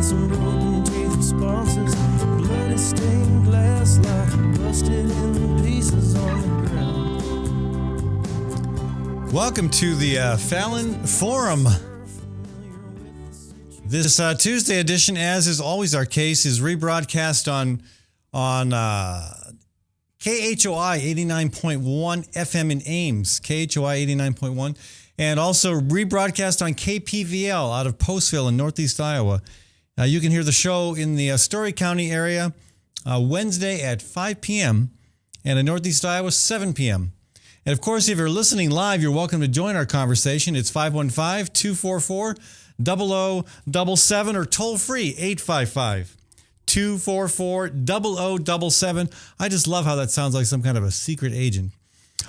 some broken teeth responses. Bloody stained glass like busted in pieces on the ground. Welcome to the Fallon Forum. This Tuesday edition, as is always our case, is rebroadcast on KHOI 89.1 FM in Ames, KHOI 89.1, and also rebroadcast on KPVL out of Postville in Northeast Iowa. You can hear the show in the Story County area Wednesday at 5 p.m. and in Northeast Iowa 7 p.m. And of course, if you're listening live, you're welcome to join our conversation. It's 515-244-0077 or toll free 855-244-0077. I just love how that sounds like some kind of a secret agent.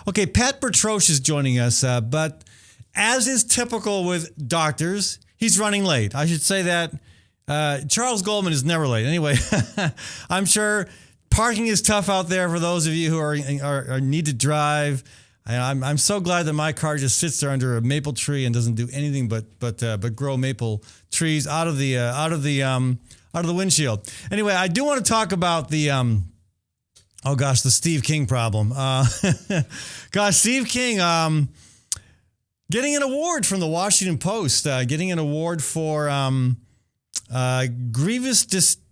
Okay, Pat Bertroche is joining us, but as is typical with doctors, he's running late. I should say that. Charles Goldman is never late. Anyway, I'm sure parking is tough out there for those of you who are need to drive. I'm so glad that my car just sits there under a maple tree and doesn't do anything but grow maple trees out of the windshield. Anyway, I do want to talk about the the Steve King problem. Steve King getting an award from the Washington Post, getting an award for grievous.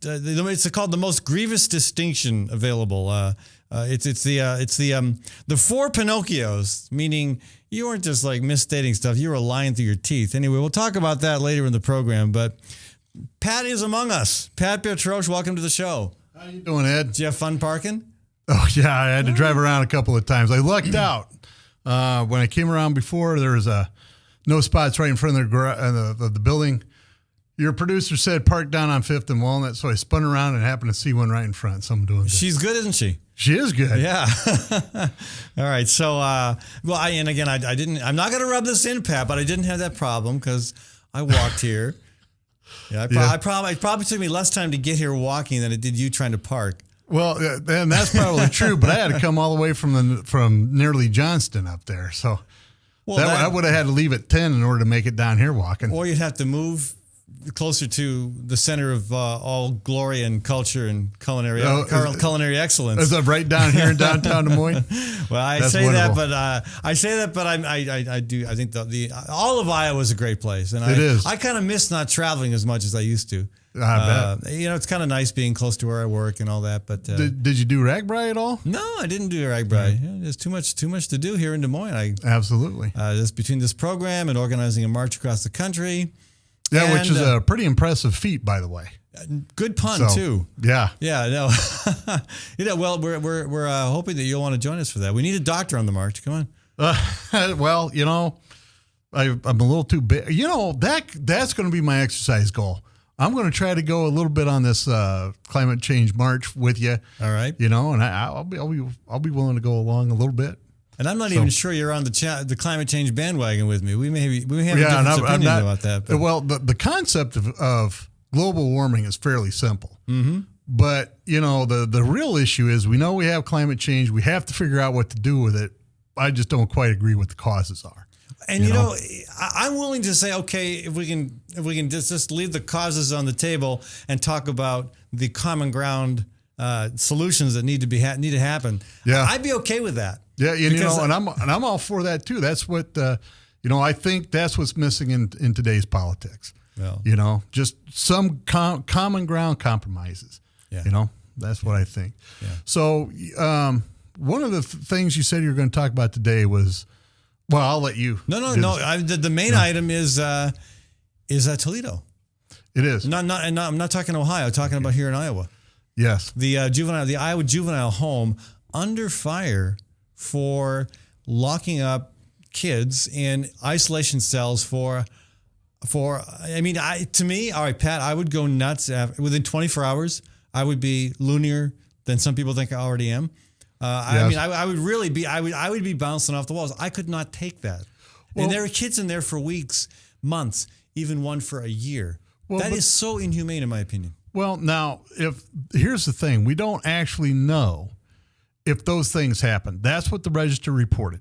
It's called the most grievous distinction available. It's the four Pinocchios, meaning you weren't just like misstating stuff; you were lying through your teeth. Anyway, we'll talk about that later in the program. But Pat is among us. Pat Bertroche, welcome to the show. How you doing, Ed? Did you have fun parking? Oh yeah, I had to drive around a couple of times. I lucked out when I came around before. There was no spots right in front of the building. Your producer said park down on 5th and Walnut, so I spun around and happened to see one right in front. So I'm doing good. She's good, isn't she? She is good. Yeah. All right. So, I'm not going to rub this in, Pat, but I didn't have that problem because I walked here. Yeah. It probably took me less time to get here walking than it did you trying to park. Well, and that's probably true, but I had to come all the way from nearly Johnston up there. So I would have had to leave at 10 in order to make it down here walking. Or you'd have to move closer to the center of all glory and culture and culinary excellence. Is that right down here in downtown Des Moines? Well, I say that, but I do. I think all of Iowa is a great place, and it is. I kind of miss not traveling as much as I used to. I bet. It's kind of nice being close to where I work and all that. But did you do Ragbri at all? No, I didn't do Ragbri. Yeah, there's too much to do here in Des Moines. Absolutely. Just between this program and organizing a march across the country. Yeah, which is a pretty impressive feat, by the way. Good pun too. Yeah. Yeah. No. Well, we're hoping that you'll want to join us for that. We need a doctor on the march. Come on. Well, I'm a little too big. That's going to be my exercise goal. I'm going to try to go a little bit on this climate change march with you. All right. And I'll be willing to go along a little bit. And I'm not even sure you're on the climate change bandwagon with me. We may have a different opinion about that. But. Well, the concept of global warming is fairly simple. Mm-hmm. But, the real issue is we know we have climate change. We have to figure out what to do with it. I just don't quite agree what the causes are. And, I'm willing to say, okay, if we can just leave the causes on the table and talk about the common ground solutions that need to happen. Yeah. I'd be okay with that. Yeah, and I'm all for that too. That's what I think that's what's missing in today's politics. Well, just some common ground compromises. Yeah. That's what I think. Yeah. So, one of the things you said you were going to talk about today was, well, I'll let you. No. The main item is Toledo. It is. I'm not talking Ohio. I'm talking about here in Iowa. Yes. The Iowa juvenile home under fire for locking up kids in isolation cells to me, all right, Pat, I would go nuts within 24 hours. I would be loonier than some people think I already am. Yes. I would really be. I would be bouncing off the walls. I could not take that. And there were kids in there for weeks, months, even one for a year. That is so inhumane, in my opinion. Well, now, here's the thing: we don't actually know if those things happen. That's what the Register reported.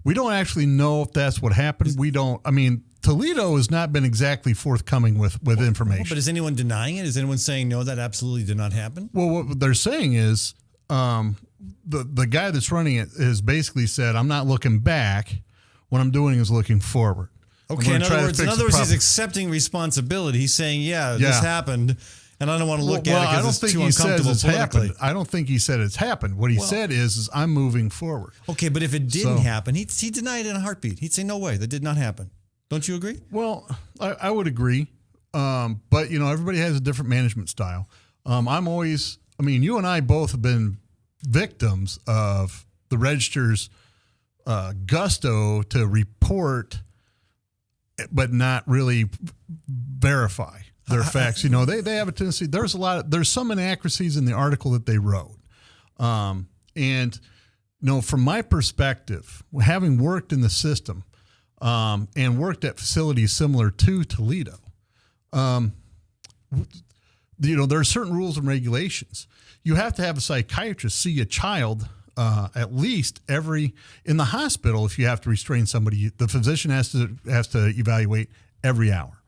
We don't actually know if that's what happened. We don't. I mean, Toledo has not been exactly forthcoming with information. But is anyone denying it? Is anyone saying no, that absolutely did not happen? Well, what they're saying is the guy that's running it has basically said, I'm not looking back. What I'm doing is looking forward. Okay, in other words, he's accepting responsibility. He's saying, this happened, and I don't want to look at it because it's too uncomfortable politically. I don't think he said it's happened. What he said is I'm moving forward. Okay, but if it didn't happen, he denied it in a heartbeat. He'd say, no way, that did not happen. Don't you agree? Well, I would agree. But, everybody has a different management style. You and I both have been victims of the register's gusto to report, but not really verify their facts. They have a tendency. There's some inaccuracies in the article that they wrote. From my perspective, having worked in the system, and worked at facilities similar to Toledo, there are certain rules and regulations. You have to have a psychiatrist see a child at least in the hospital. If you have to restrain somebody, the physician has to evaluate every hour.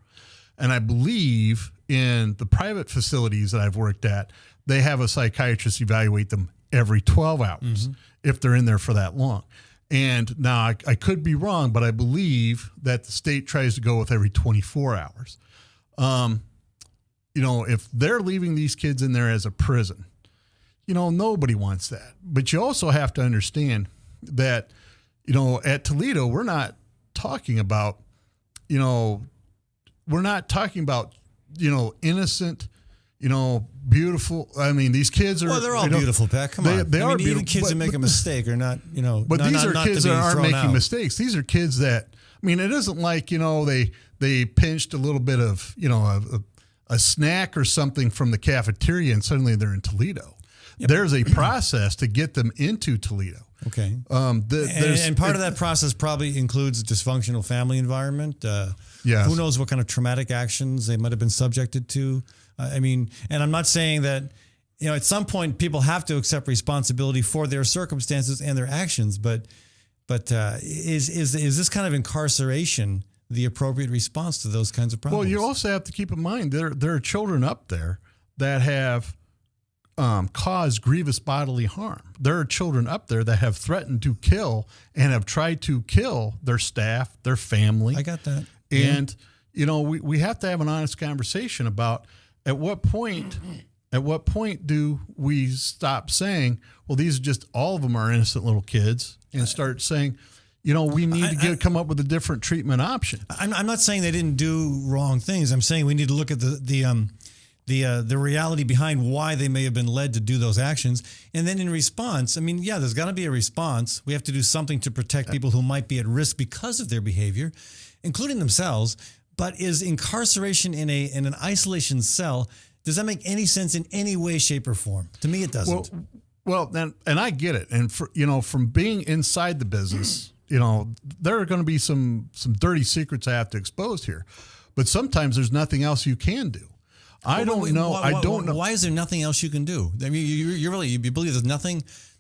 And I believe in the private facilities that I've worked at, they have a psychiatrist evaluate them every 12 hours if they're in there for that long. And now I could be wrong, but I believe that the state tries to go with every 24 hours. If they're leaving these kids in there as a prison, nobody wants that. But you also have to understand that, at Toledo, we're not talking about, innocent, beautiful. These kids are. Well, they're all beautiful, Pat. Come on. They are beautiful. Even kids that make a mistake are not, But these are kids that aren't making mistakes. These are kids that, it isn't like, they pinched a little bit of, a snack or something from the cafeteria and suddenly they're in Toledo. Yep. There's a process to get them into Toledo. Okay. And part of that process probably includes a dysfunctional family environment. Yes. Who knows what kind of traumatic actions they might have been subjected to. And I'm not saying that, at some point people have to accept responsibility for their circumstances and their actions, but is this kind of incarceration the appropriate response to those kinds of problems? Well, you also have to keep in mind there are children up there that have caused grievous bodily harm. There are children up there that have threatened to kill and have tried to kill their staff, their family. I got that. And, we have to have an honest conversation about at what point do we stop saying, well, these are just, all of them are innocent little kids, and start saying, we need to come up with a different treatment option. I'm not saying they didn't do wrong things. I'm saying we need to look at the reality behind why they may have been led to do those actions. And then in response, there's got to be a response. We have to do something to protect people who might be at risk because of their behavior, including themselves. But is incarceration in an isolation cell, does that make any sense in any way, shape, or form? To me, it doesn't. Well, and I get it. And from being inside the business, there are going to be some dirty secrets I have to expose here. But sometimes there's nothing else you can do. I don't know. Why is there nothing else you can do? You believe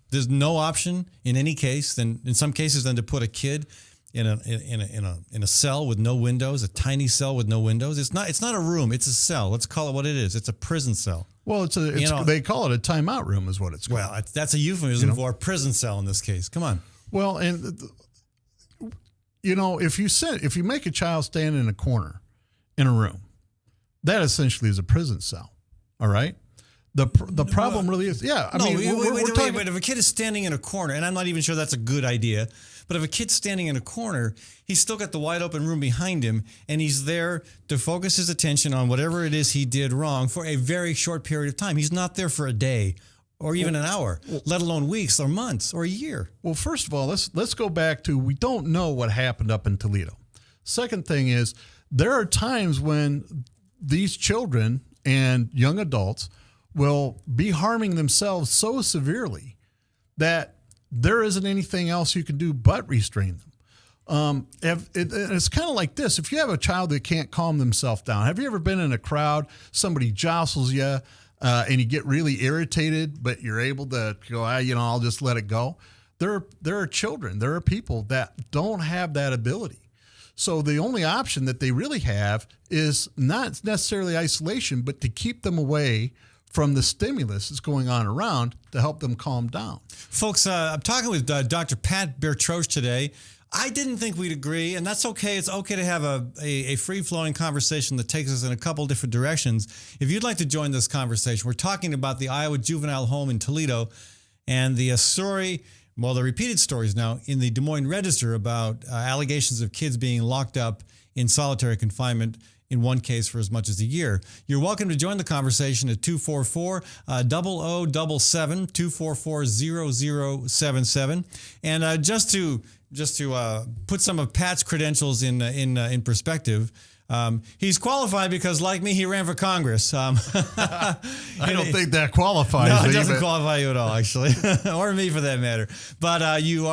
there's no option in any case, then in some cases, than to put a kid in a cell with no windows, a tiny cell with no windows. It's not a room. It's a cell. Let's call it what it is. It's a prison cell. Well, they call it a timeout room is what it's called. Well, that's a euphemism for a prison cell in this case. Come on. Well, and if you make a child stand in a corner in a room, that essentially is a prison cell. All right. The problem really is, we're talking. Wait, if a kid is standing in a corner, and I'm not even sure that's a good idea, but if a kid's standing in a corner, he's still got the wide open room behind him, and he's there to focus his attention on whatever it is he did wrong for a very short period of time. He's not there for a day or even an hour, let alone weeks or months or a year. Well, first of all, let's go back to, we don't know what happened up in Toledo. Second thing is, there are times when these children and young adults will be harming themselves so severely that there isn't anything else you can do but restrain them. It's kind of like this. If you have a child that can't calm themselves down, have you ever been in a crowd, somebody jostles you, and you get really irritated, but you're able to go, I'll just let it go? There are children, there are people that don't have that ability. So the only option that they really have is not necessarily isolation, but to keep them away from the stimulus that's going on around to help them calm down. Folks, I'm talking with Dr. Pat Bertroche today. I didn't think we'd agree, and that's okay. It's okay to have a free-flowing conversation that takes us in a couple different directions. If you'd like to join this conversation, we're talking about the Iowa Juvenile Home in Toledo and the story, well, the repeated stories now in the Des Moines Register about allegations of kids being locked up in solitary confinement, in one case for as much as a year. You're welcome to join the conversation at 244-0077, 244-0077. And just to put some of Pat's credentials in perspective, he's qualified because, like me, he ran for Congress. I don't think that qualifies. No, it me, doesn't but- qualify you at all, actually, or me for that matter. But you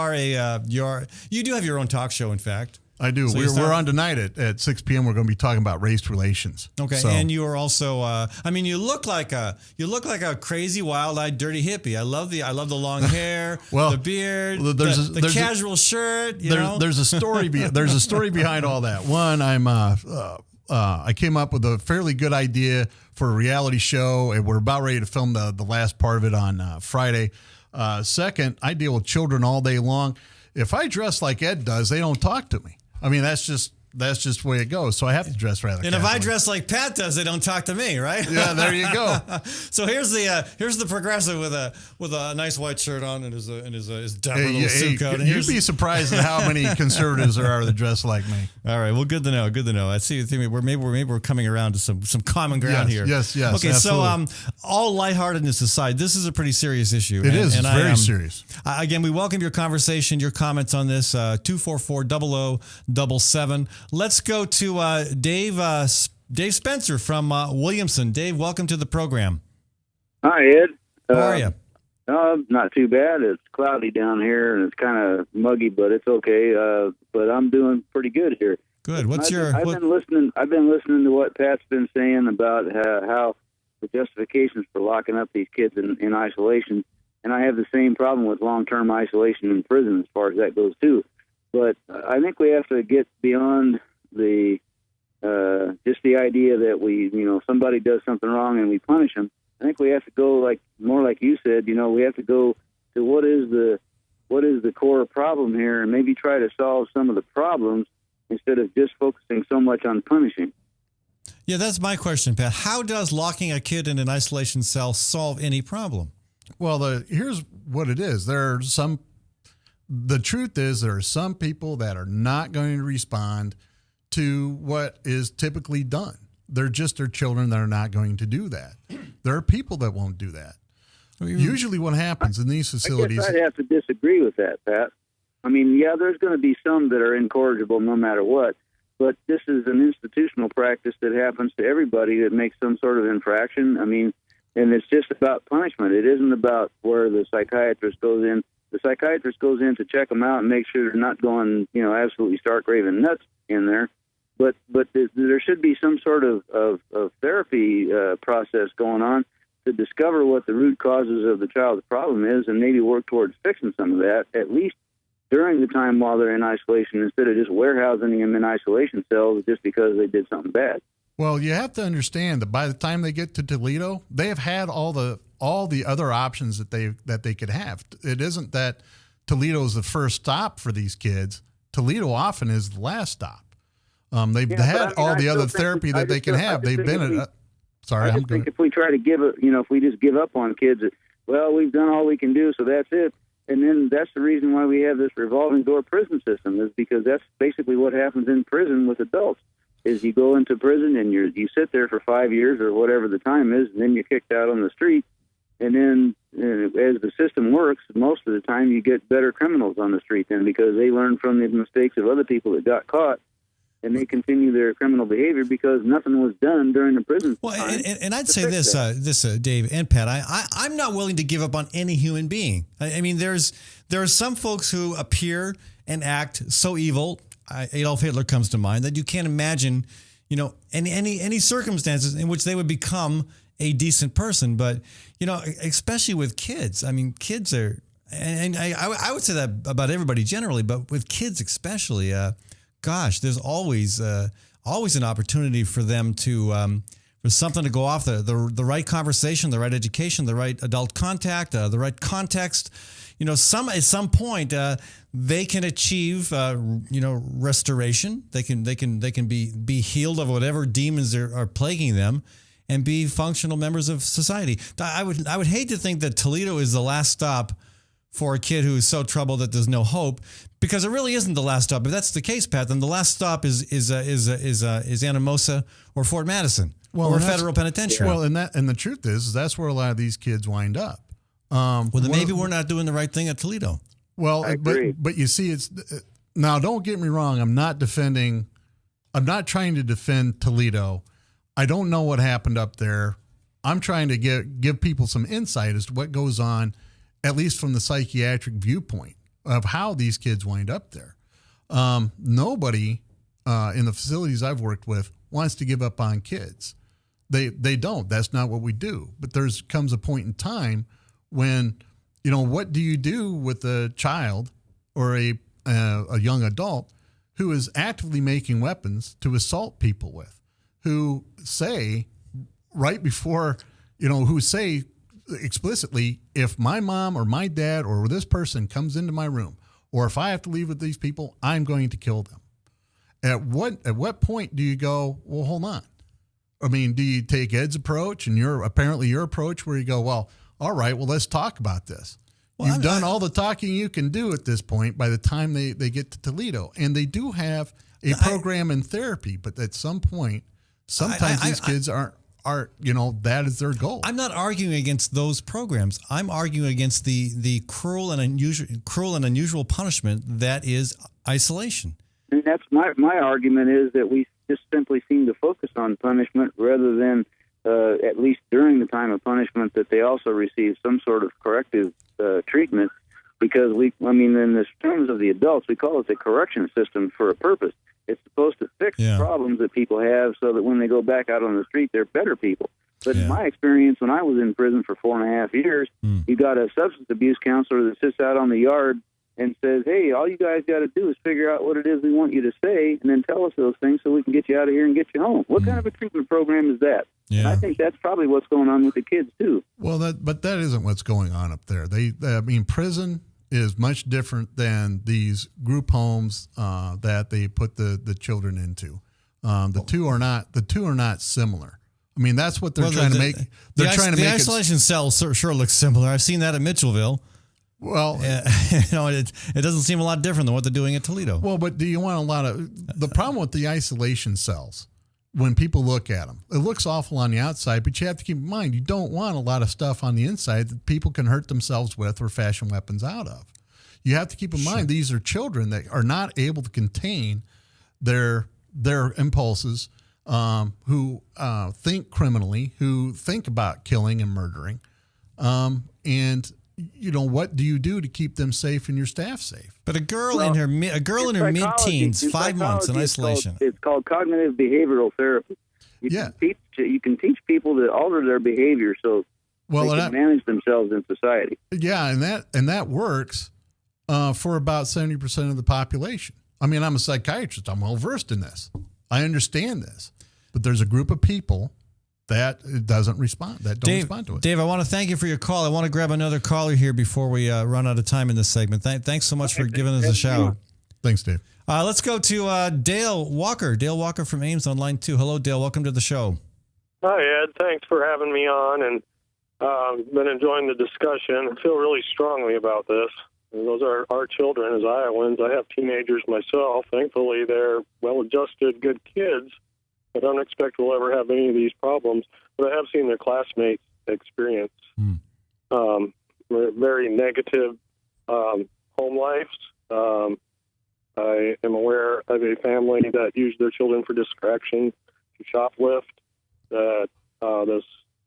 do have your own talk show, in fact. I do. So We're on tonight at 6 p.m. We're going to be talking about race relations. Okay, So- and you are also. You look like a crazy, wild-eyed, dirty hippie. I love the long hair, Well, the beard, there's the a- casual shirt. You know? There's a story. There's a story behind all that. One, I came up with a fairly good idea for a reality show, and we're about ready to film the last part of it on Friday. Second, I deal with children all day long. If I dress like Ed does, they don't talk to me. I mean, that's just the way it goes. So I have to dress rather. And if I dress like Pat does, they don't talk to me, right? Yeah, there you go. So here's the progressive with a nice white shirt on and his dapper little suit coat. And You'd be surprised at how many conservatives there are that dress like me. All right, well, good to know. Good to know. I see. Maybe we're coming around to some common ground here. Yes. Okay, absolutely. so all lightheartedness aside, this is a pretty serious issue. It is. It's very serious. Again, we welcome your conversation, your comments on this. 244-0077. Let's go to Dave Spencer from Williamson. Dave, welcome to the program. Hi, Ed. How are you? Not too bad. It's cloudy down here and it's kind of muggy, but it's okay. But I'm doing pretty good here. Good. I've been listening to what Pat's been saying about how the justifications for locking up these kids in isolation, and I have the same problem with long-term isolation in prison as far as that goes too. But I think we have to get beyond just the idea that somebody does something wrong and we punish them. I think we have to go more like you said. We have to go to what is the core problem here, and maybe try to solve some of the problems instead of just focusing so much on punishing. Yeah, that's my question, Pat. How does locking a kid in an isolation cell solve any problem? Well, here's what it is. The truth is there are some people that are not going to respond to what is typically done. They're just their children that are not going to do that. There are people that won't do that. Usually what happens in these facilities... I guess I'd have to disagree with that, Pat. I mean, yeah, there's going to be some that are incorrigible no matter what, but this is an institutional practice that happens to everybody that makes some sort of infraction. I mean, and it's just about punishment. It isn't about where the psychiatrist goes in. The psychiatrist goes in to check them out and make sure they're not going, absolutely stark raving nuts in there. But there should be some sort of therapy process going on to discover what the root causes of the child's problem is and maybe work towards fixing some of that, at least during the time while they're in isolation, instead of just warehousing them in isolation cells just because they did something bad. Well, you have to understand that by the time they get to Toledo, they have had all the other options that they could have. It isn't that Toledo is the first stop for these kids. Toledo often is the last stop. They've had all the other therapy that they can have. They've been at. Sorry, I think if we try to give it, if we just give up on kids, well, we've done all we can do, so that's it. And then that's the reason why we have this revolving door prison system, is because that's basically what happens in prison with adults. Is you go into prison and you sit there for 5 years or whatever the time is, and then you're kicked out on the street. And then as the system works, most of the time you get better criminals on the street then, because they learn from the mistakes of other people that got caught, and they continue their criminal behavior because nothing was done during the prison time. Well, and I'd say this, Dave and Pat, I'm not willing to give up on any human being. I mean, there are some folks who appear and act so evil. Adolf Hitler comes to mind, that you can't imagine, any circumstances in which they would become a decent person. But, especially with kids, I mean, kids are, and I would say that about everybody generally, but with kids especially, gosh, there's always an opportunity for them to for something to go off, the right conversation, the right education, the right adult contact, the right context. At some point they can achieve restoration. They can be healed of whatever demons are plaguing them, and be functional members of society. I would hate to think that Toledo is the last stop for a kid who is so troubled that there's no hope, because it really isn't the last stop. If that's the case, Pat, then the last stop is Anamosa or Fort Madison, or a federal penitentiary. Well, and the truth is that's where a lot of these kids wind up. Then maybe we're not doing the right thing at Toledo. Well, I agree. but you see, it's now. Don't get me wrong. I'm not trying to defend Toledo. I don't know what happened up there. I'm trying to give people some insight as to what goes on, at least from the psychiatric viewpoint of how these kids wind up there. Nobody in the facilities I've worked with wants to give up on kids. They don't. That's not what we do. But comes a point in time when, what do you do with a child or a young adult who is actively making weapons to assault people with, who say right before, who say explicitly, if my mom or my dad or this person comes into my room, or if I have to leave with these people, I'm going to kill them. At what point do you go, well, hold on? I mean, do you take Ed's approach and your approach where you go, well, all right, well, let's talk about this. Well, You've done all the talking you can do at this point by the time they get to Toledo. And they do have a program in therapy, but at some point, sometimes these kids aren't, that is their goal. I'm not arguing against those programs. I'm arguing against the cruel and unusual punishment that is isolation. And that's my argument is that we just simply seem to focus on punishment rather than, at least during the time of punishment, that they also receive some sort of corrective treatment. Because in the terms of the adults, we call it the correction system for a purpose. It's supposed to fix problems that people have so that when they go back out on the street, they're better people. But in my experience, when I was in prison for 4.5 years, you got a substance abuse counselor that sits out on the yard and says, hey, all you guys got to do is figure out what it is we want you to say and then tell us those things so we can get you out of here and get you home. What kind of a treatment program is that? Yeah. And I think that's probably what's going on with the kids, too. Well, but that isn't what's going on up there. Prison is much different than these group homes that they put the children into. The two are not similar. I mean, that's what they're trying to make. They're trying to make the isolation cell sure looks similar. I've seen that at Mitchellville. Well, it doesn't seem a lot different than what they're doing at Toledo. Well, but do you want the problem with the isolation cells? When people look at them, it looks awful on the outside, but you have to keep in mind, you don't want a lot of stuff on the inside that people can hurt themselves with or fashion weapons out of. You have to keep in mind, these are children that are not able to contain their impulses, who think criminally, who think about killing and murdering. And what do you do to keep them safe and your staff safe? But a girl in her mid-teens, 5 months in isolation. It's called cognitive behavioral therapy. You can teach people to alter their behavior so they can manage themselves in society. Yeah, and that works for about 70% of the population. I mean, I'm a psychiatrist. I'm well versed in this. I understand this. But there's a group of people that doesn't respond, respond to it. Dave, I want to thank you for your call. I want to grab another caller here before we run out of time in this segment. Thanks so much for giving us a shout. Thanks, Dave. Let's go to Dale Walker. Dale Walker from Ames on line 2. Hello, Dale. Welcome to the show. Hi, Ed. Thanks for having me on, and been enjoying the discussion. I feel really strongly about this. And those are our children as Iowans. I have teenagers myself. Thankfully, they're well-adjusted, good kids. I don't expect we'll ever have any of these problems, but I have seen their classmates experience very negative home lives. I am aware of a family that used their children for distraction to shoplift. That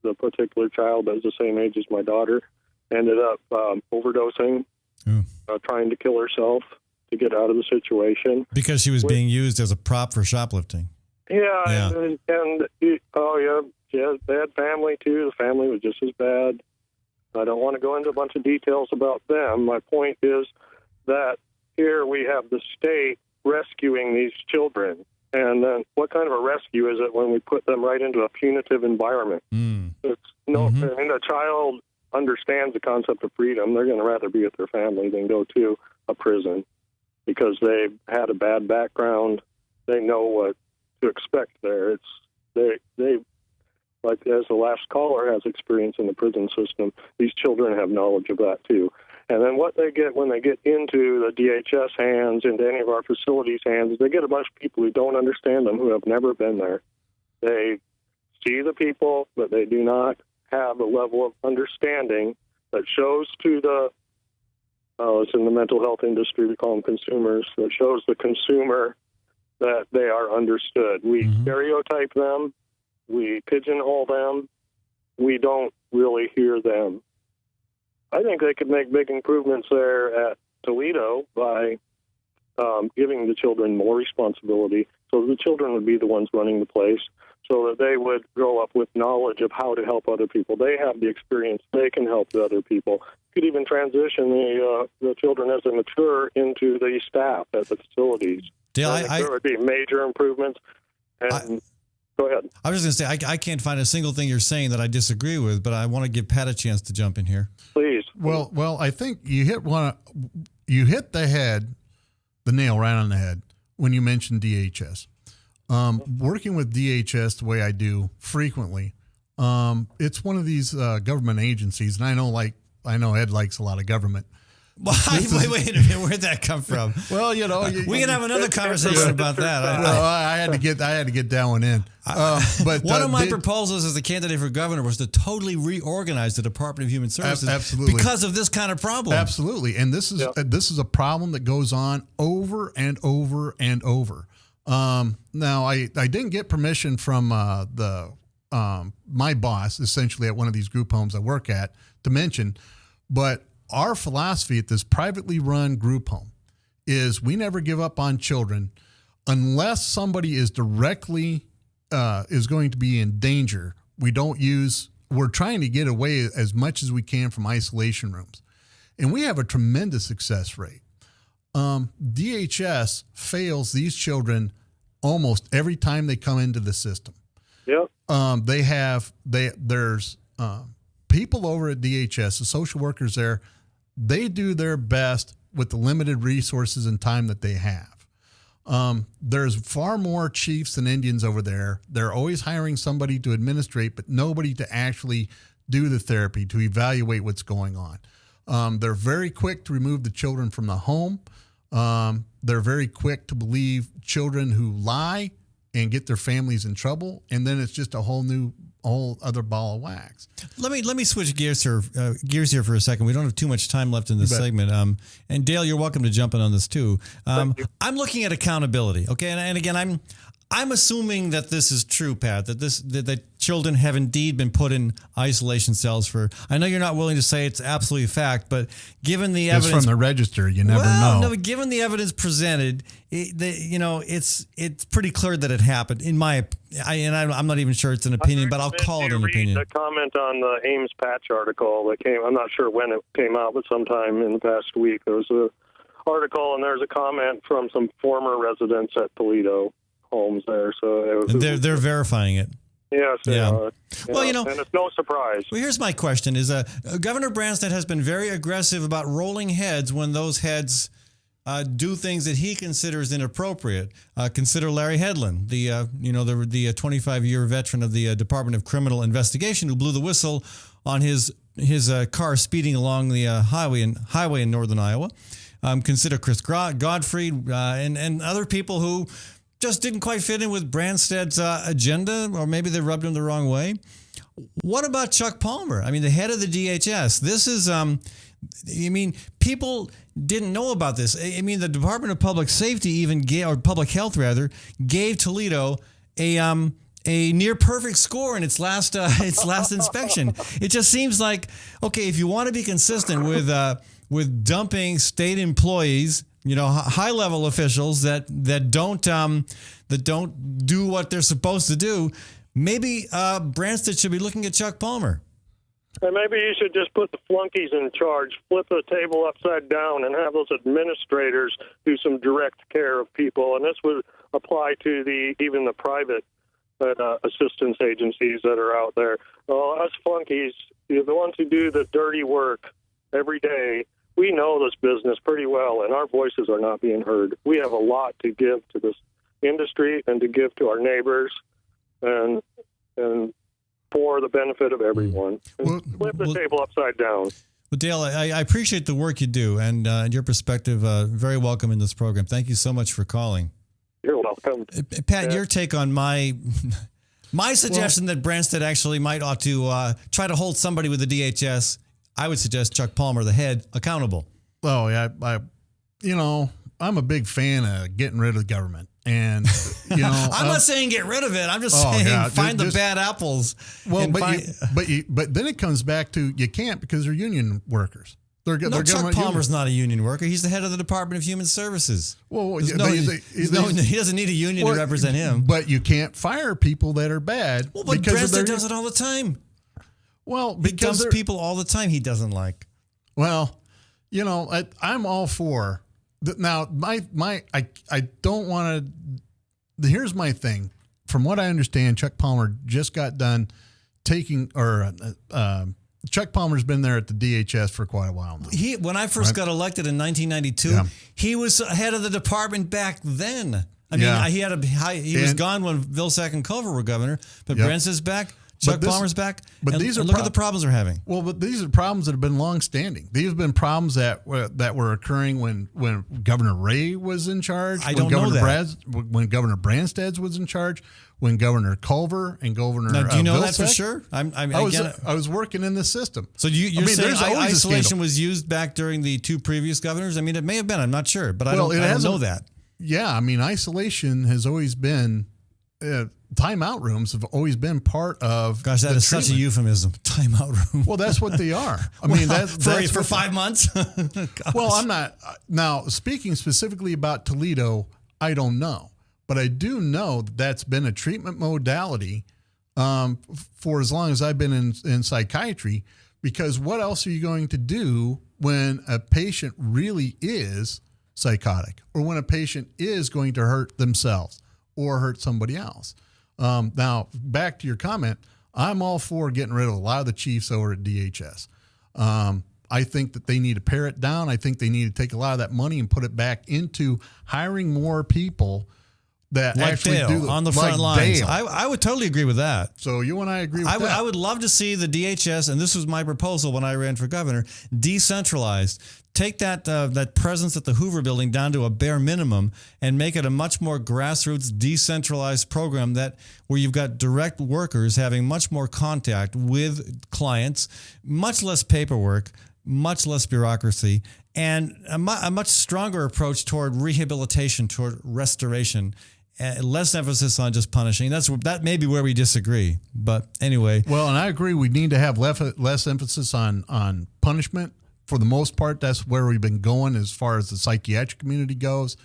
the particular child that was the same age as my daughter ended up overdosing, trying to kill herself to get out of the situation because she was being used as a prop for shoplifting. Yeah. She has a bad family, too. The family was just as bad. I don't want to go into a bunch of details about them. My point is that here we have the state rescuing rescuing these children. And then what kind of a rescue is it when we put them right into a punitive environment? It's I mean, a child understands the concept of freedom. They're going to rather be with their family than go to a prison because they've had a bad background. They know what to expect there. They like as the last caller has experience in the prison system, these children have knowledge of that too. And then what they get when they get into the DHS hands, into any of our facilities' hands, is they get a bunch of people who don't understand them, who have never been there. They see the people, but they do not have a level of understanding that shows to the, it's in the mental health industry, we call them consumers, that shows the consumer that they are understood. We stereotype them, we pigeonhole them, we don't really hear them. I think they could make big improvements there at Toledo by giving the children more responsibility, so the children would be the ones running the place, so that they would grow up with knowledge of how to help other people. They have the experience. They can help the other people. Could even transition the children as they mature into the staff at the facilities. Dale, there would be major improvements. And go ahead. I was just going to say, I can't find a single thing you're saying that I disagree with, but I want to give Pat a chance to jump in here. Please. Well, I think you hit the nail right on the head when you mentioned DHS. Working with DHS the way I do frequently, it's one of these government agencies, and I know Ed likes a lot of government. Wait a minute, where'd that come from? Well, we can have another conversation about that. I had to get that one in. But one of my proposals as a candidate for governor was to totally reorganize the Department of Human Services, absolutely, because of this kind of problem. Absolutely, and this is a problem that goes on over and over and over. Now, I didn't get permission from my boss, essentially at one of these group homes I work at, to mention, but our philosophy at this privately run group home is we never give up on children unless somebody is directly is going to be in danger. We're trying to get away as much as we can from isolation rooms. And we have a tremendous success rate. DHS fails these children almost every time they come into the system. Yep. There's people over at DHS, the social workers there, they do their best with the limited resources and time that they have. There's far more chiefs than Indians over there. They're always hiring somebody to administrate, but nobody to actually do the therapy, to evaluate what's going on. They're very quick to remove the children from the home. They're very quick to believe children who lie and get their families in trouble. And then it's just a whole other ball of wax. Let me switch gears here for a second. We don't have too much time left in this segment. And Dale, you're welcome to jump in on this too. I'm looking at accountability. Okay. And again, I'm assuming that this is true, Pat, that children have indeed been put in isolation cells for, I know you're not willing to say it's absolutely a fact, but given the evidence. It's from the register, you never know. No, but given the evidence presented, it's pretty clear that it happened. I'm not even sure it's an opinion, but I'll call it an opinion. A comment on the Ames Patch article that came, I'm not sure when it came out, but sometime in the past week, there was an article and there's a comment from some former residents at Toledo homes there, so they're verifying it. Yes, they are. Well, and it's no surprise. Well, here's my question: is Governor Branstad has been very aggressive about rolling heads when those heads do things that he considers inappropriate. Consider Larry Hedlund, the 25-year veteran of the Department of Criminal Investigation, who blew the whistle on his car speeding along the highway in northern Iowa. Consider Chris Godfrey and other people who just didn't quite fit in with Branstad's agenda, or maybe they rubbed him the wrong way. What about Chuck Palmer? I mean, the head of the DHS. This is, people didn't know about this. I mean, the Department of Public Safety or Public Health rather, gave Toledo a near perfect score in its last inspection. It just seems like, okay, if you want to be consistent with dumping state employees, high-level officials that don't do what they're supposed to do, maybe Branstad should be looking at Chuck Palmer. And maybe you should just put the flunkies in charge, flip the table upside down, and have those administrators do some direct care of people. And this would apply to even the private assistance agencies that are out there. Well, us flunkies, the ones who do the dirty work every day, we know this business pretty well, and our voices are not being heard. We have a lot to give to this industry and to give to our neighbors, and for the benefit of everyone. Flip the table upside down. Well, Dale, I appreciate the work you do, and your perspective, very welcome in this program. Thank you so much for calling. You're welcome. Pat, your take on my suggestion that Branstad actually ought to try to hold somebody with the DHS. I would suggest Chuck Palmer, the head, accountable. Oh, yeah. I'm a big fan of getting rid of the government. And, I'm not saying get rid of it. I'm just saying find the bad apples. Well, but then it comes back to you can't because they're union workers. Chuck Palmer's not a union worker. He's the head of the Department of Human Services. Well, he doesn't need a union to represent him. But you can't fire people that are bad. Well, but Branstad does it all the time. Well, he dumps people all the time he doesn't like. Well, I'm all for. Now, I don't want to. Here's my thing. From what I understand, Chuck Palmer just got done Chuck Palmer's been there at the DHS for quite a while now. When I first got elected in 1992, he was head of the department back then. I mean, he was gone when Vilsack and Culver were governor, but Branstad's back. Chuck Palmer's back. But look at the problems they're having. Well, but these are problems that have been long-standing. These have been problems that were occurring when Governor Ray was in charge. I don't know that. When Governor Branstad was in charge, when Governor Culver and Governor now, do you know Vilsack, that for sure? I was working in the system. So you're saying isolation was used back during the two previous governors? I mean, it may have been. I'm not sure, but I don't know that. Yeah, I mean, isolation has always been. Timeout rooms have always been part of. Gosh, that is such a euphemism. Timeout room. Well, that's what they are. I mean, that's for 5 months. Well, I'm not now speaking specifically about Toledo. I don't know, but I do know that's been a treatment modality for as long as I've been in psychiatry. Because what else are you going to do when a patient really is psychotic, or when a patient is going to hurt themselves or hurt somebody else? Now, back to your comment, I'm all for getting rid of a lot of the chiefs over at DHS. I think that they need to pare it down. I think they need to take a lot of that money and put it back into hiring more people that actually do on the front lines. I would totally agree with that. So you and I agree with that. I would love to see the DHS, and this was my proposal when I ran for governor, decentralized. Take that presence at the Hoover Building down to a bare minimum and make it a much more grassroots, decentralized program where you've got direct workers having much more contact with clients, much less paperwork, much less bureaucracy, and a much stronger approach toward rehabilitation, toward restoration. Less emphasis on just punishing. That may be where we disagree. But anyway. Well, and I agree we need to have less emphasis on punishment. For the most part, that's where we've been going as far as the psychiatric community goes.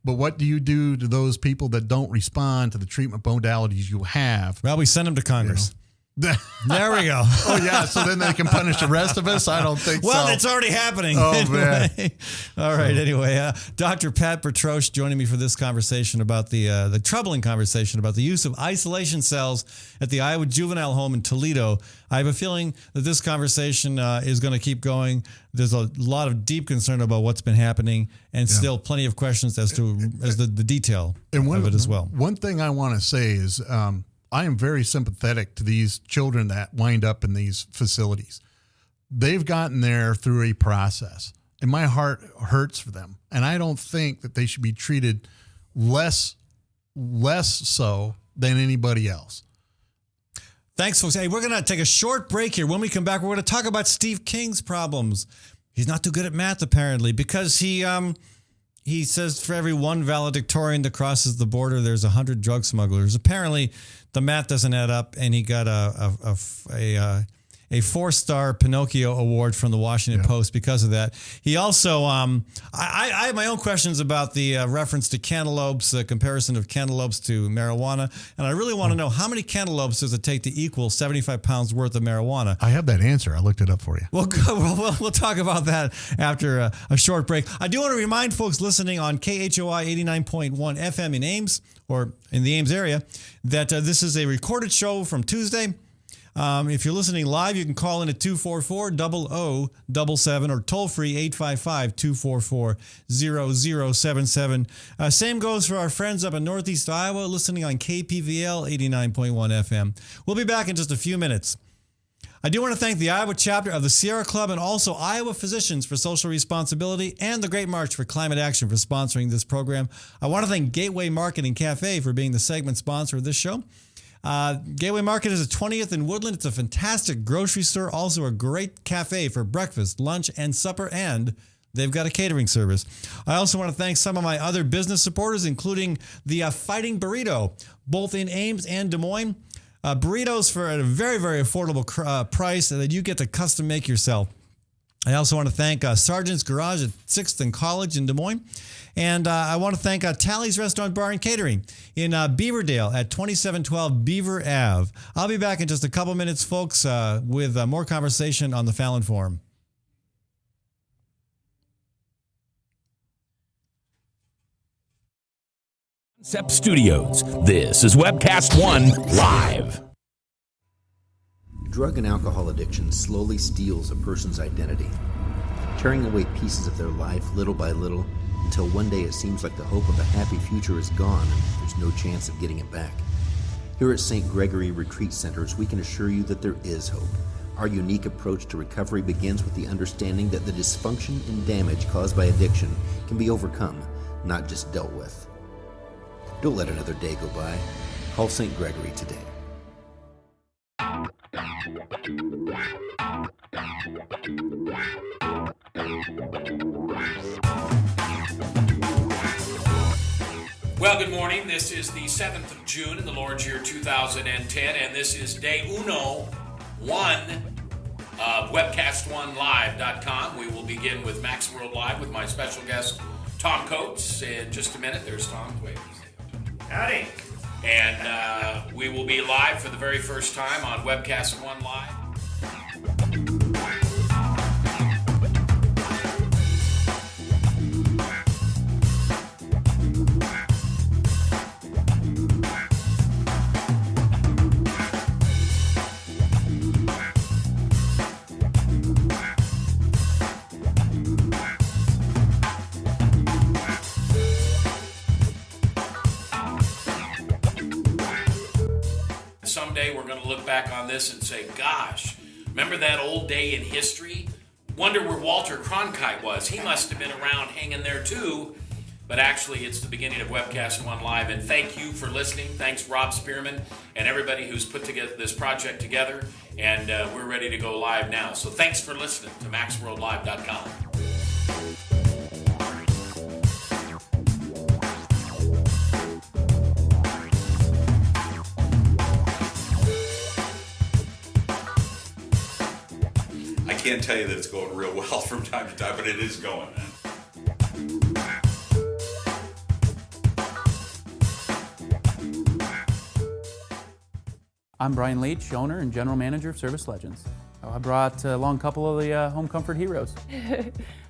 But what do you do to those people that don't respond to the treatment modalities you have? Well, we send them to Congress. There we go. Oh, yeah. So then they can punish the rest of us? I don't think so. Well, it's already happening. Oh, anyway. man. All right. Anyway, Dr. Pat Bertroche joining me for this conversation about the troubling conversation about the use of isolation cells at the Iowa Juvenile Home in Toledo. I have a feeling that this conversation is going to keep going. There's a lot of deep concern about what's been happening, and still plenty of questions as the detail of it as well. One thing I want to say is I am very sympathetic to these children that wind up in these facilities. They've gotten there through a process, and my heart hurts for them. And I don't think that they should be treated less so than anybody else. Thanks, folks. Hey, we're going to take a short break here. When we come back, we're going to talk about Steve King's problems. He's not too good at math, apparently, because he says for every one valedictorian that crosses the border, there's 100 drug smugglers. Apparently, the math doesn't add up, and he got a 4-star Pinocchio award from the Washington Post because of that. He also, I have my own questions about the reference to cantaloupes, the comparison of cantaloupes to marijuana, and I really want to know how many cantaloupes does it take to equal 75 pounds worth of marijuana? I have that answer. I looked it up for you. Well, good. We'll talk about that after a short break. I do want to remind folks listening on KHOI 89.1 FM in Ames, or in the Ames area, that this is a recorded show from Tuesday. If you're listening live, you can call in at 244-0077 or toll free 855-244-0077. Same goes for our friends up in Northeast Iowa listening on KPVL 89.1 FM. We'll be back in just a few minutes. I do want to thank the Iowa chapter of the Sierra Club and also Iowa Physicians for Social Responsibility and the Great March for Climate Action for sponsoring this program. I want to thank Gateway Market and Cafe for being the segment sponsor of this show. Gateway Market is the 20th in Woodland. It's a fantastic grocery store, also a great cafe for breakfast, lunch, and supper, and they've got a catering service. I also want to thank some of my other business supporters, including the Fighting Burrito, both in Ames and Des Moines. Burritos for a very, very affordable price that you get to custom make yourself. I also want to thank Sergeant's Garage at 6th and College in Des Moines. And I want to thank Tally's Restaurant Bar and Catering in Beaverdale at 2712 Beaver Ave. I'll be back in just a couple minutes, folks, with more conversation on the Fallon Forum. Concept Studios. This is Webcast One Live. Drug and alcohol addiction slowly steals a person's identity, tearing away pieces of their life little by little until one day it seems like the hope of a happy future is gone and there's no chance of getting it back. Here at St. Gregory Retreat Centers, we can assure you that there is hope. Our unique approach to recovery begins with the understanding that the dysfunction and damage caused by addiction can be overcome, not just dealt with. Don't let another day go by. Call St. Gregory today. Well, good morning. This is the 7th of June in the Lord's year 2010, and this is day 1 of WebcastOneLive.com. We will begin with Max World Live with my special guest, Tom Coates. In just a minute, there's Tom. Wait. Howdy. And we will be live for the very first time on Webcast One Live. Someday we're going to look back on this and say, gosh, remember that old day in history? Wonder where Walter Cronkite was. He must have been around hanging there too. But actually, it's the beginning of Webcast One Live. And thank you for listening. Thanks, Rob Spearman, and everybody who's put together this project together. And we're ready to go live now. So thanks for listening to MaxWorldLive.com. I can't tell you that it's going real well from time to time, but it is going, man. I'm Brian Leach, owner and general manager of Service Legends. I brought along a couple of the home comfort heroes.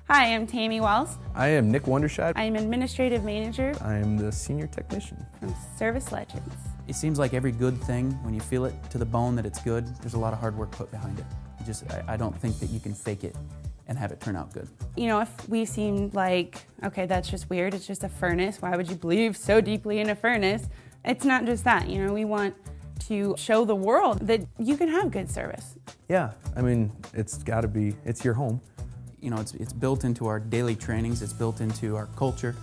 Hi, I'm Tammy Wells. I am Nick Wondershot. I'm administrative manager. I am the senior technician from Service Legends. It seems like every good thing, when you feel it to the bone that it's good, there's a lot of hard work put behind it. I don't think that you can fake it and have it turn out good. You know, if we seem like, okay, that's just weird, it's just a furnace, why would you believe so deeply in a furnace? It's not just that, you know, we want to show the world that you can have good service. Yeah, I mean, it's got to be, it's your home. You know, it's built into our daily trainings, it's built into our culture,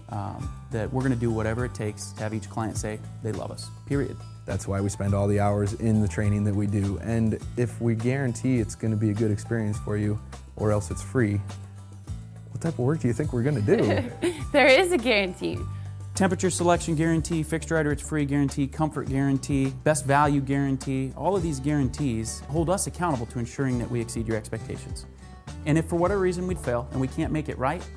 that we're going to do whatever it takes to have each client say they love us, period. That's why we spend all the hours in the training that we do. And if we guarantee it's going to be a good experience for you, or else it's free, what type of work do you think we're going to do? There is a guarantee. Temperature selection guarantee, fixed right or it's free guarantee, comfort guarantee, best value guarantee. All of these guarantees hold us accountable to ensuring that we exceed your expectations. And if for whatever reason we'd fail and we can't make it right,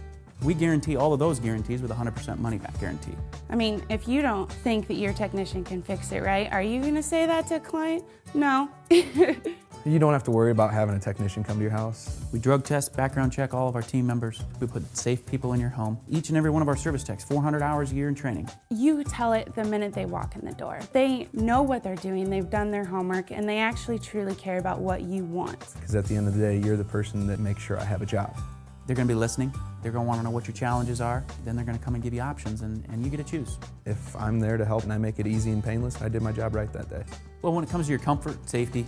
we guarantee all of those guarantees with a 100% money back guarantee. I mean, if you don't think that your technician can fix it right, are you gonna say that to a client? No. You don't have to worry about having a technician come to your house. We drug test, background check all of our team members. We put safe people in your home. Each and every one of our service techs, 400 hours a year in training. You tell it the minute they walk in the door. They know what they're doing, they've done their homework, and they actually truly care about what you want. Because at the end of the day, you're the person that makes sure I have a job. They're gonna be listening. They're gonna wanna know what your challenges are. Then they're gonna come and give you options, and you get to choose. If I'm there to help and I make it easy and painless, I did my job right that day. Well, when it comes to your comfort, safety,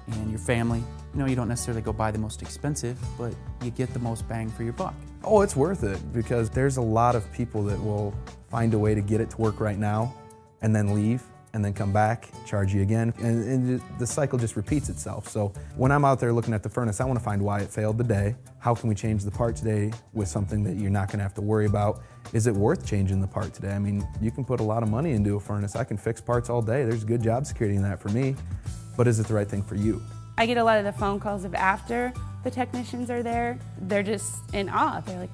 and your family, you don't necessarily go buy the most expensive, but you get the most bang for your buck. Oh, it's worth it because there's a lot of people that will find a way to get it to work right now and then leave and then come back, charge you again, and the cycle just repeats itself. So when I'm out there looking at the furnace, I want to find why it failed today. How can we change the part today with something that you're not going to have to worry about? Is it worth changing the part today? I mean, you can put a lot of money into a furnace. I can fix parts all day. There's good job security in that for me. But is it the right thing for you? I get a lot of the phone calls of after the technicians are there. They're just in awe. They're like,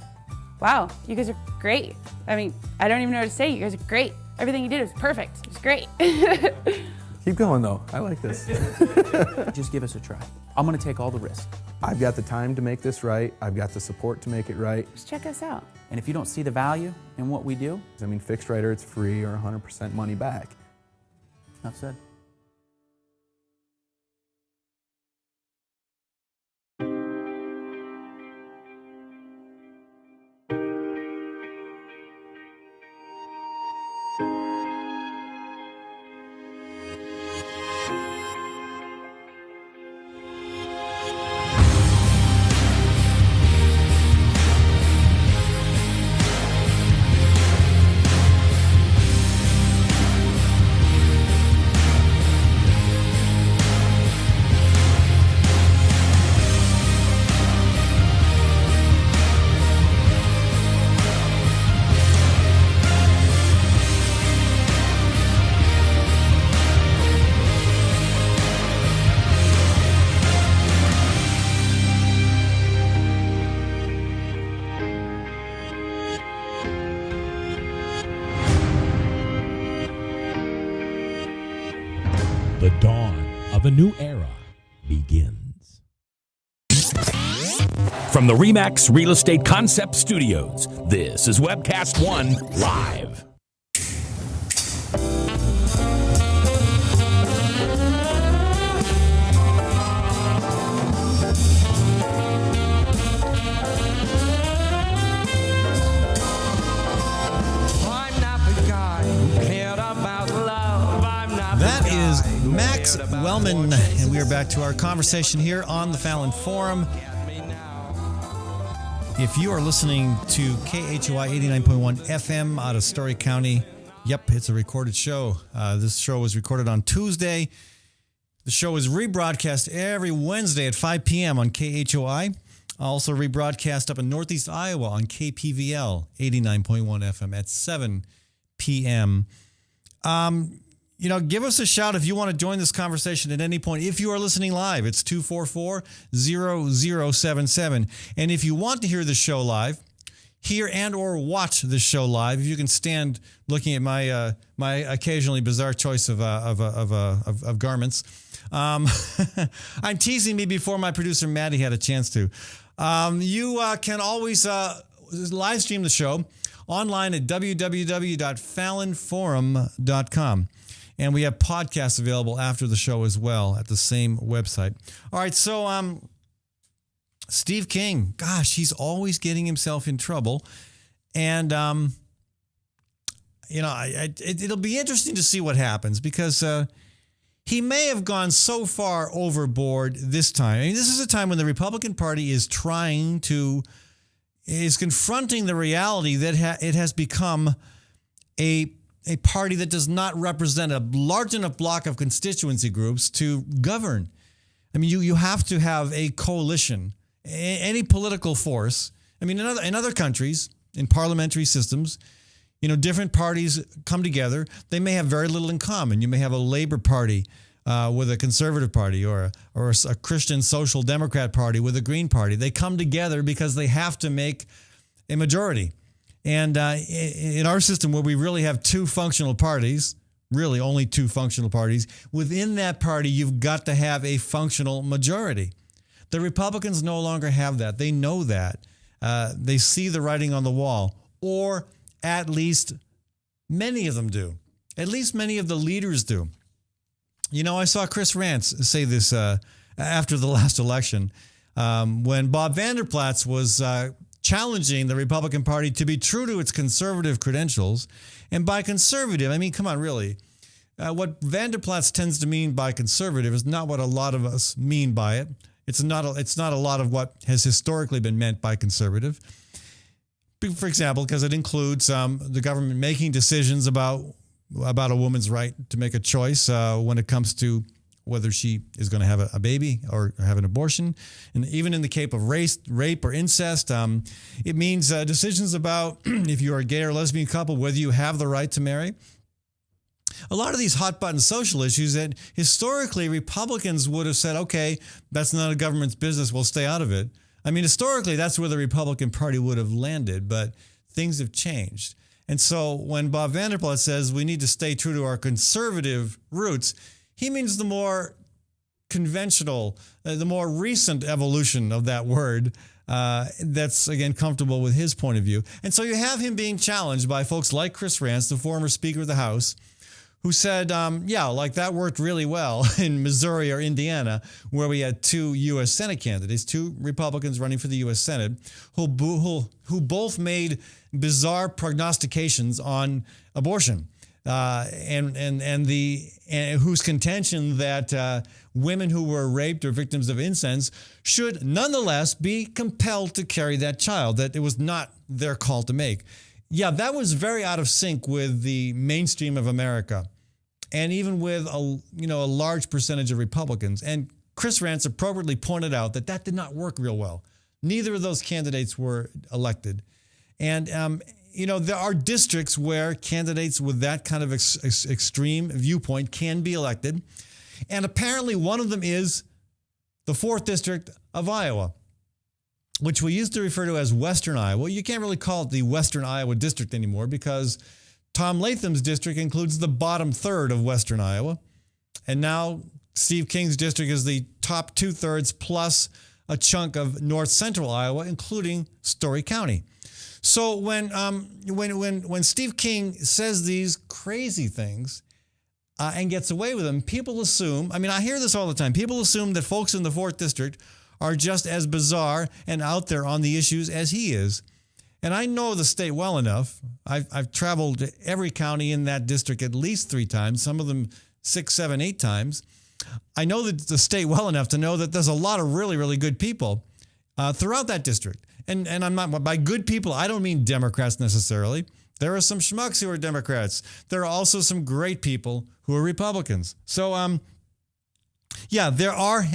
wow, you guys are great. I mean, I don't even know what to say. You guys are great. Everything you did was perfect. It was great. Keep going though. I like this. Just give us a try. I'm gonna take all the risk. I've got the time to make this right. I've got the support to make it right. Just check us out. And if you don't see the value in what we do, I mean, fixed right or it's free or 100% money back. enough said. The dawn of a new era begins. From the RE/MAX Real Estate Concept Studios, this is Webcast One Live. That is Max Wellman, and we are back to our conversation here on the Fallon Forum. If you are listening to KHOI 89.1 FM out of Story County, yep, it's a recorded show. This show was recorded on Tuesday. The show is rebroadcast every Wednesday at 5 p.m. on KHOI. Also rebroadcast up in Northeast Iowa on KPVL 89.1 FM at 7 p.m. Give us a shout if you want to join this conversation at any point. If you are listening live, it's 244-0077. And if you want to hear the show live, hear and or watch the show live, if you can stand looking at my my occasionally bizarre choice of garments. I'm teasing me before my producer Maddie had a chance to. You can always live stream the show online at www.fallonforum.com. And we have podcasts available after the show as well at the same website. All right, so Steve King, gosh, he's always getting himself in trouble. And, it'll be interesting to see what happens because he may have gone so far overboard this time. I mean, this is a time when the Republican Party is confronting the reality that it has become a party that does not represent a large enough block of constituency groups to govern. I mean, you have to have a coalition, any political force. I mean, in other countries, in parliamentary systems, different parties come together. They may have very little in common. You may have a Labor Party with a Conservative Party, or a Christian Social Democrat Party with a Green Party. They come together because they have to make a majority. And in our system, where we really have two functional parties, really only two functional parties, within that party, you've got to have a functional majority. The Republicans no longer have that. They know that. They see the writing on the wall, or at least many of them do. At least many of the leaders do. I saw Chris Rance say this after the last election when Bob Vander Plaats was challenging the Republican Party to be true to its conservative credentials. And by conservative, I mean, come on, really. What Vander Plaats tends to mean by conservative is not what a lot of us mean by it. It's not a lot of what has historically been meant by conservative. For example, because it includes the government making decisions about a woman's right to make a choice when it comes to whether she is going to have a baby or have an abortion. And even in the case of rape or incest, it means decisions about if you are a gay or lesbian couple, whether you have the right to marry. A lot of these hot button social issues that historically Republicans would have said, okay, that's none of government's business, we'll stay out of it. I mean, historically, that's where the Republican Party would have landed, but things have changed. And so when Bob Vander Plaats says we need to stay true to our conservative roots, he means the more conventional, the more recent evolution of that word that's, again, comfortable with his point of view. And so you have him being challenged by folks like Chris Rance, the former Speaker of the House, who said, that worked really well in Missouri or Indiana, where we had two U.S. Senate candidates, two Republicans running for the U.S. Senate, who both made bizarre prognostications on abortion, and whose contention that women who were raped or victims of incest should nonetheless be compelled to carry that child, that it was not their call to make. Yeah, that was very out of sync with the mainstream of America, and even with a large percentage of Republicans. And Chris Rance appropriately pointed out that did not work real well. Neither of those candidates were elected. And, there are districts where candidates with that kind of extreme viewpoint can be elected. And apparently one of them is the 4th District of Iowa, which we used to refer to as Western Iowa. You can't really call it the Western Iowa District anymore because Tom Latham's district includes the bottom third of Western Iowa. And now Steve King's district is the top 2/3 plus a chunk of north central Iowa, including Story County. So when Steve King says these crazy things and gets away with them, people assume, I hear this all the time, people assume that folks in the 4th District are just as bizarre and out there on the issues as he is. And I know the state well enough. I've traveled to every county in that district at least 3 times, some of them 6, 7, 8 times. I know the state well enough to know that there's a lot of really, really good people throughout that district. And I'm not, by good people, I don't mean Democrats necessarily. There are some schmucks who are Democrats. There are also some great people who are Republicans. So, there are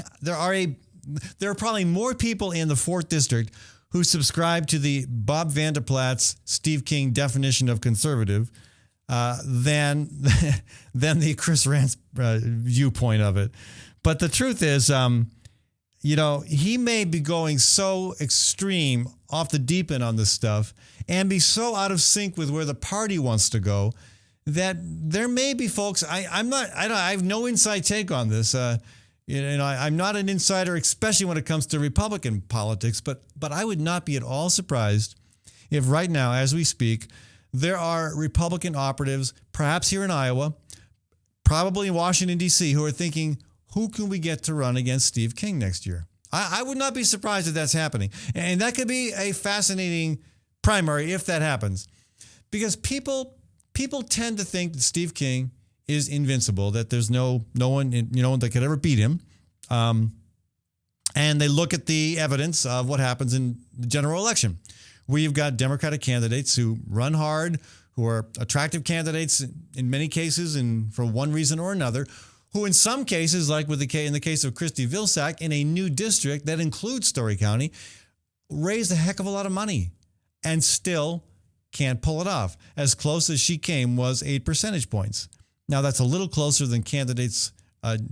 probably more people in the 4th District who subscribe to the Bob Vander Plaats, Steve King definition of conservative than the Chris Rance viewpoint of it. But the truth is, he may be going so extreme off the deep end on this stuff and be so out of sync with where the party wants to go that there may be folks. I have no inside take on this. I'm not an insider, especially when it comes to Republican politics, but I would not be at all surprised if right now, as we speak, there are Republican operatives, perhaps here in Iowa, probably in Washington, D.C., who are thinking, who can we get to run against Steve King next year? I would not be surprised if that's happening. And that could be a fascinating primary if that happens. Because people tend to think that Steve King is invincible, that there's no one that could ever beat him. And they look at the evidence of what happens in the general election. We've got Democratic candidates who run hard, who are attractive candidates in many cases, and for one reason or another, who in some cases, like in the case of Christy Vilsack, in a new district that includes Story County, raised a heck of a lot of money and still can't pull it off. As close as she came was 8 percentage points. Now, that's a little closer than candidates,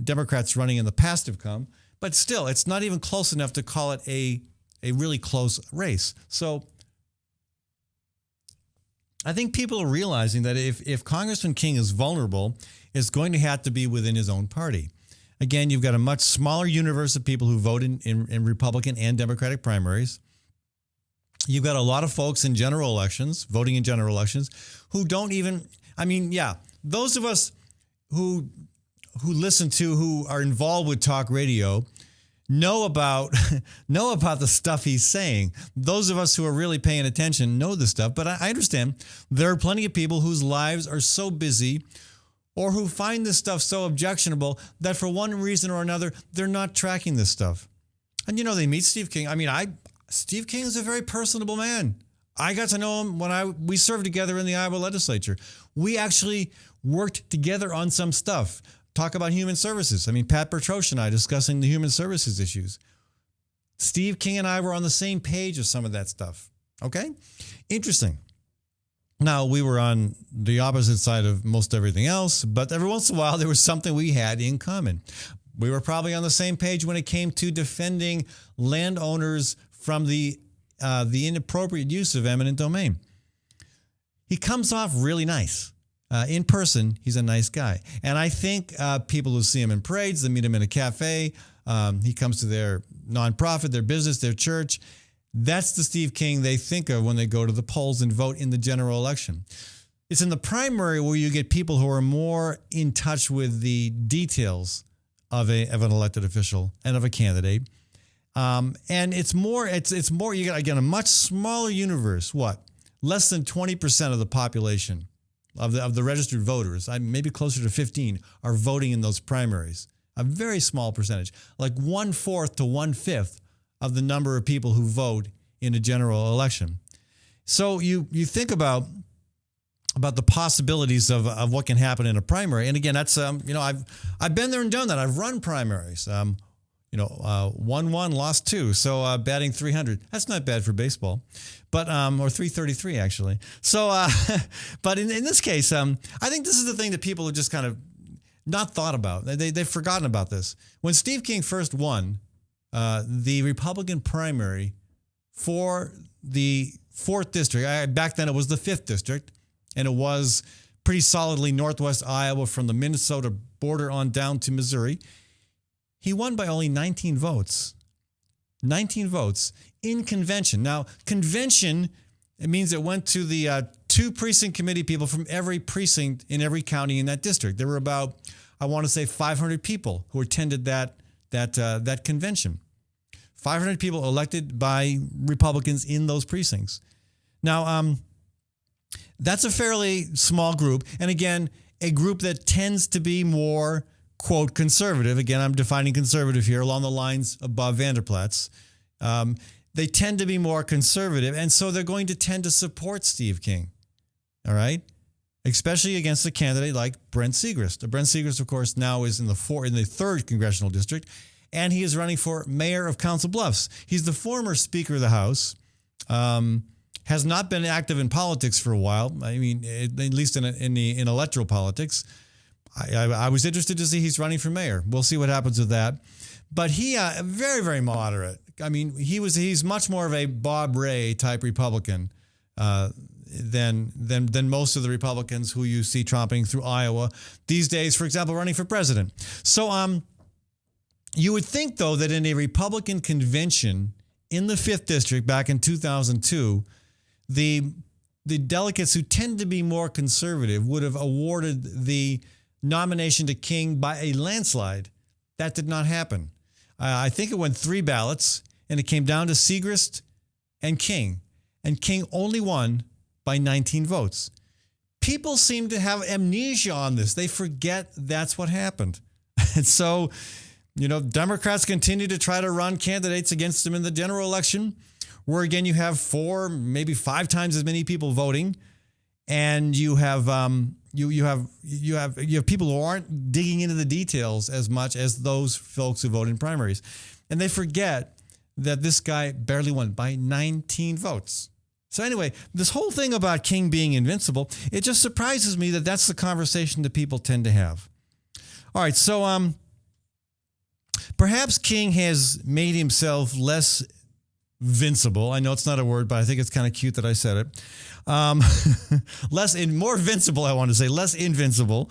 Democrats running in the past have come, but still, it's not even close enough to call it a really close race. So I think people are realizing that if Congressman King is vulnerable, it's going to have to be within his own party. Again, you've got a much smaller universe of people who vote in Republican and Democratic primaries. You've got a lot of folks in general elections, voting in general elections, who don't even, those of us who listen to, who are involved with talk radio, know about the stuff he's saying. Those of us who are really paying attention know the stuff, but I understand there are plenty of people whose lives are so busy or who find this stuff so objectionable that for one reason or another, they're not tracking this stuff. And they meet Steve King. Steve King is a very personable man. I got to know him when we served together in the Iowa legislature. We actually worked together on some stuff. Talk about human services. Pat Bertrosh and I discussing the human services issues. Steve King and I were on the same page of some of that stuff. Okay? Interesting. Now, we were on the opposite side of most everything else, but every once in a while, there was something we had in common. We were probably on the same page when it came to defending landowners from the inappropriate use of eminent domain. He comes off really nice. In person, he's a nice guy. And I think people who see him in parades, they meet him in a cafe, he comes to their nonprofit, their business, their church. That's the Steve King they think of when they go to the polls and vote in the general election. It's in the primary where you get people who are more in touch with the details of an elected official and of a candidate. And it's more, you got, again, a much smaller universe. What? Less than 20% of the population of the registered voters, maybe closer to 15, are voting in those primaries. A very small percentage, like 1/4 to 1/5 of the number of people who vote in a general election. So you think about the possibilities of what can happen in a primary. And again, that's I've been there and done that. I've run primaries. Won one, lost two. So batting 300. That's not bad for baseball, but or 333 actually. So, but in this case, I think this is the thing that people have just kind of not thought about. They've forgotten about this. When Steve King first won the Republican primary for the 4th district, back then it was the 5th district, and it was pretty solidly northwest Iowa from the Minnesota border on down to Missouri. He won by only 19 votes. 19 votes in convention. Now, convention, it means it went to the 2 precinct committee people from every precinct in every county in that district. There were about, I want to say, 500 people who attended that convention. 500 people elected by Republicans in those precincts. Now, that's a fairly small group. And again, a group that tends to be more, quote, conservative. Again, I'm defining conservative here along the lines above Vanderplatz. They tend to be more conservative, and so they're going to tend to support Steve King. All right? Especially against a candidate like Brent Segrist. Brent Segrist, of course, now is in the 3rd congressional district, and he is running for mayor of Council Bluffs. He's the former Speaker of the House. Has not been active in politics for a while. I mean, at least in electoral politics. I was interested to see he's running for mayor. We'll see what happens with that. But he very, very moderate. I mean, he's much more of a Bob Ray type Republican than most of the Republicans who you see tromping through Iowa these days, for example, running for president. So you would think, though, that in a Republican convention in the 5th district back in 2002, the delegates who tend to be more conservative would have awarded the nomination to King by a landslide. That did not happen. I think it went 3 ballots, and it came down to Segrist and King. And King only won by 19 votes. People seem to have amnesia on this. They forget that's what happened. And so, Democrats continue to try to run candidates against them in the general election, where again you have 4, maybe 5 times as many people voting, and you have you have people who aren't digging into the details as much as those folks who vote in primaries, and they forget that this guy barely won by 19 votes. So anyway, this whole thing about King being invincible, it just surprises me that that's the conversation that people tend to have. All right, so perhaps King has made himself less vincible. I know it's not a word, but I think it's kind of cute that I said it. More vincible, I want to say, less invincible.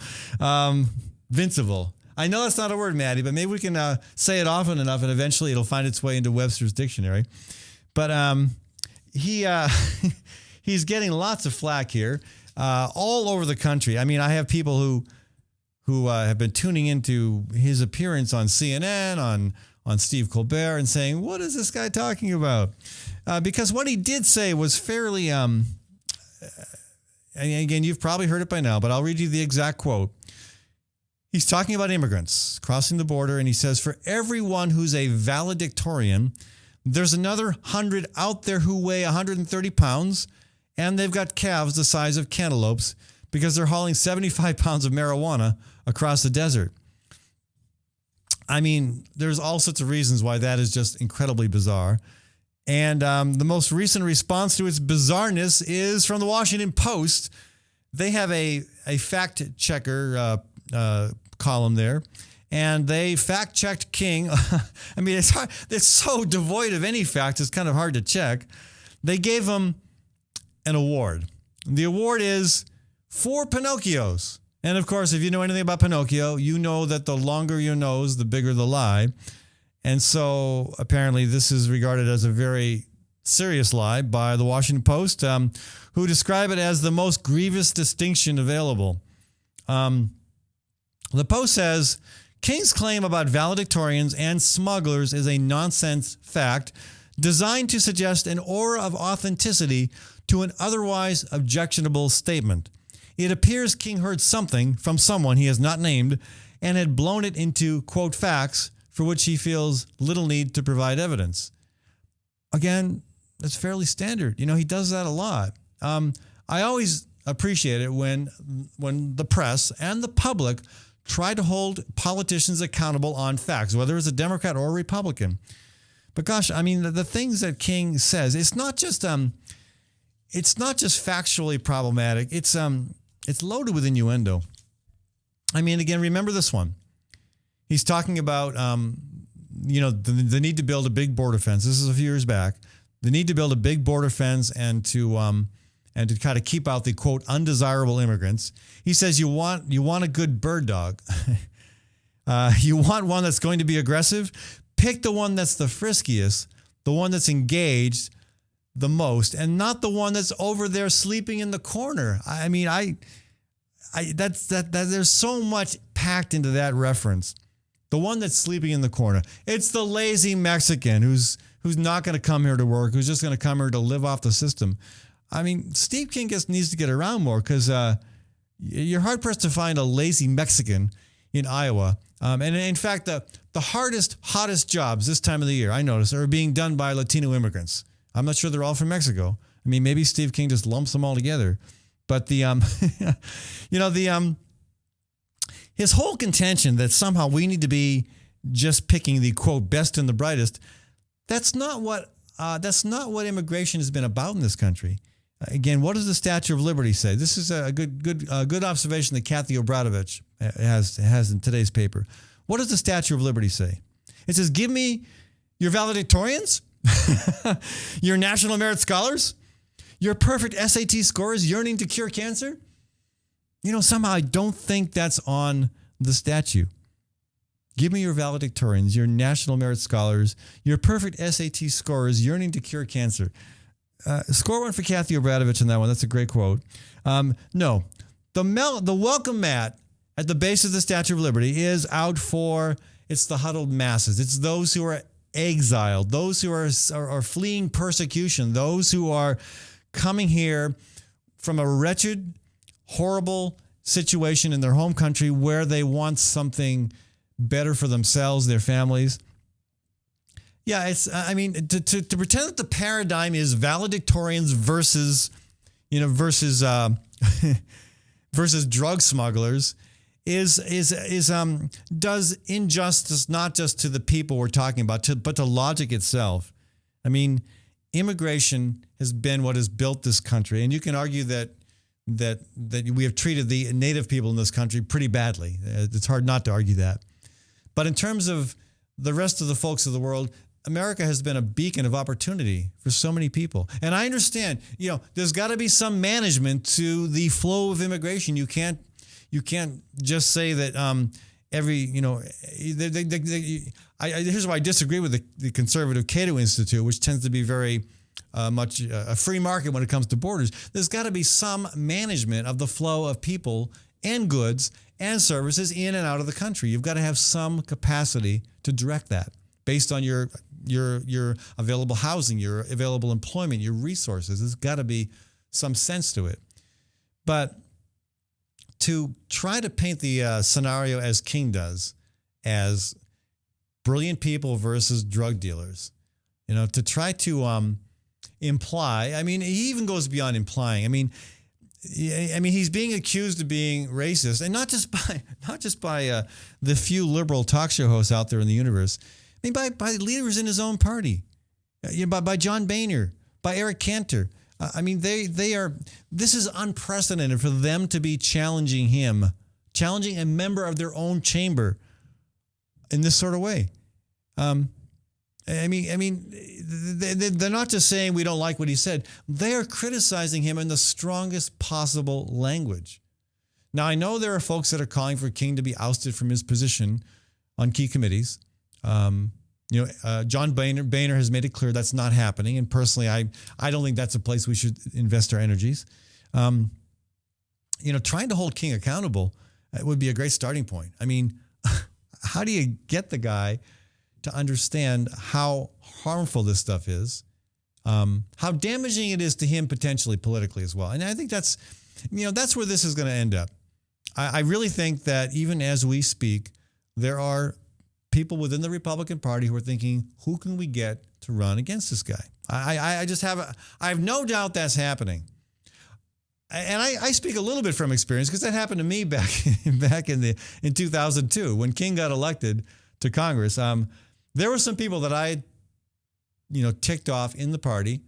Vincible. I know that's not a word, Maddie, but maybe we can say it often enough and eventually it'll find its way into Webster's dictionary. But he's getting lots of flack here all over the country. I mean, I have people who have been tuning into his appearance on CNN, on Steve Colbert, and saying, what is this guy talking about? Because what he did say was fairly, and again, you've probably heard it by now, but I'll read you the exact quote. He's talking about immigrants crossing the border, and he says, for everyone who's a valedictorian, there's another 100 out there who weigh 130 pounds, and they've got calves the size of cantaloupes because they're hauling 75 pounds of marijuana across the desert. I mean, there's all sorts of reasons why that is just incredibly bizarre. And the most recent response to its bizarreness is from the Washington Post. They have a fact checker column there, and they fact-checked King. I mean, it's hard, it's so devoid of any fact, it's kind of hard to check. They gave him an award. The award is 4 Pinocchios. And of course, if you know anything about Pinocchio, you know that the longer your nose, the bigger the lie. And so apparently this is regarded as a very serious lie by the Washington Post, who describe it as the most grievous distinction available. The Post says, King's claim about valedictorians and smugglers is a nonsense fact designed to suggest an aura of authenticity to an otherwise objectionable statement. It appears King heard something from someone he has not named and had blown it into, quote, facts for which he feels little need to provide evidence. Again, that's fairly standard. You know, he does that a lot. I always appreciate it when the press and the public try to hold politicians accountable on facts, whether it's a Democrat or a Republican. But gosh, I mean, the things that King says, it's not just factually problematic. It's loaded with innuendo. I mean, again, remember this one. He's talking about, the need to build a big border fence. This is a few years back. The need to build a big border fence and to kind of keep out the, quote, undesirable immigrants. He says you want a good bird dog. You want one that's going to be aggressive. Pick the one that's the friskiest, the one that's engaged the most, and not the one that's over there sleeping in the corner. I mean, there's so much packed into that reference. The one that's sleeping in the corner. It's the lazy Mexican who's not going to come here to work, who's just going to come here to live off the system. I mean, Steve King just needs to get around more because you're hard-pressed to find a lazy Mexican in Iowa. And in fact, the hottest jobs this time of the year, I notice, are being done by Latino immigrants. I'm not sure they're all from Mexico. I mean, maybe Steve King just lumps them all together. But his whole contention that somehow we need to be just picking the, quote, best and the brightest, that's not what immigration has been about in this country. Again, what does the Statue of Liberty say? This is a good observation that Kathy Obradovich has in today's paper. What does the Statue of Liberty say? It says, give me your valedictorians, your National Merit Scholars, your perfect SAT scores yearning to cure cancer. You know, somehow I don't think that's on the statue. Give me your valedictorians, your National Merit Scholars, your perfect SAT scores yearning to cure cancer. Score one for Kathy Obradovich on that one. That's a great quote. No, the welcome mat at the base of the Statue of Liberty is out for, it's the huddled masses. It's those who are exiled, those who are fleeing persecution, those who are coming here from a wretched, horrible situation in their home country where they want something better for themselves, their families. Yeah, it's, I mean, to pretend that the paradigm is valedictorians versus drug smugglers does injustice not just to the people we're talking about, but to logic itself. I mean, immigration has been what has built this country. And you can argue that we have treated the native people in this country pretty badly. It's hard not to argue that. But in terms of the rest of the folks of the world, America has been a beacon of opportunity for so many people. And I understand, there's got to be some management to the flow of immigration. You can't just say that here's why I disagree with the conservative Cato Institute, which tends to be very much a free market when it comes to borders. There's got to be some management of the flow of people and goods and services in and out of the country. You've got to have some capacity to direct that based on your available housing, your available employment, your resources. There's got to be some sense to it. But to try to paint the scenario as King does, as brilliant people versus drug dealers, to try to imply, he even goes beyond implying. He's being accused of being racist, and not just by the few liberal talk show hosts out there in the universe. By leaders in his own party, by John Boehner, by Eric Cantor. They are. This is unprecedented for them to be challenging him, challenging a member of their own chamber in this sort of way. They're not just saying we don't like what he said. They are criticizing him in the strongest possible language. Now, I know there are folks that are calling for King to be ousted from his position on key committees. John Boehner has made it clear that's not happening. And personally, I don't think that's a place we should invest our energies. Trying to hold King accountable would be a great starting point. How do you get the guy to understand how harmful this stuff is, how damaging it is to him potentially politically as well? And I think that's where this is going to end up. I really think that even as we speak, there are people within the Republican Party who are thinking, who can we get to run against this guy? I have no doubt that's happening. And I speak a little bit from experience because that happened to me back in 2002 when King got elected to Congress. There were some people that I ticked off in the party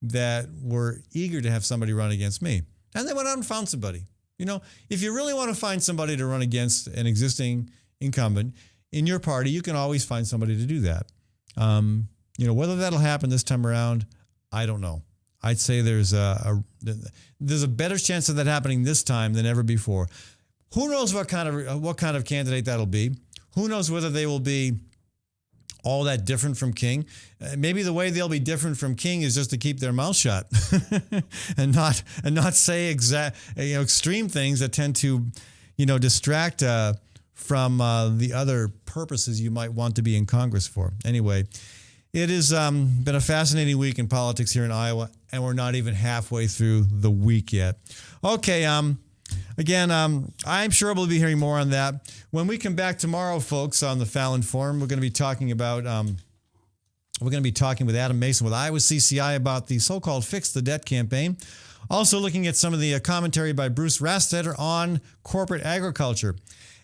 that were eager to have somebody run against me. And they went out and found somebody. If you really want to find somebody to run against an existing incumbent in your party, you can always find somebody to do that. Whether that'll happen this time around, I don't know. I'd say there's a better chance of that happening this time than ever before. Who knows what kind of candidate that'll be? Who knows whether they will be all that different from King? Maybe the way they'll be different from King is just to keep their mouth shut and not say extreme things that tend to distract from the other purposes you might want to be in Congress for. Anyway, it has been a fascinating week in politics here in Iowa, and we're not even halfway through the week yet. Okay, again, I'm sure we'll be hearing more on that. When we come back tomorrow, folks, on the Fallon Forum, we're going to be talking about with Adam Mason with Iowa CCI about the so-called Fix the Debt campaign. Also looking at some of the commentary by Bruce Rastetter on corporate agriculture.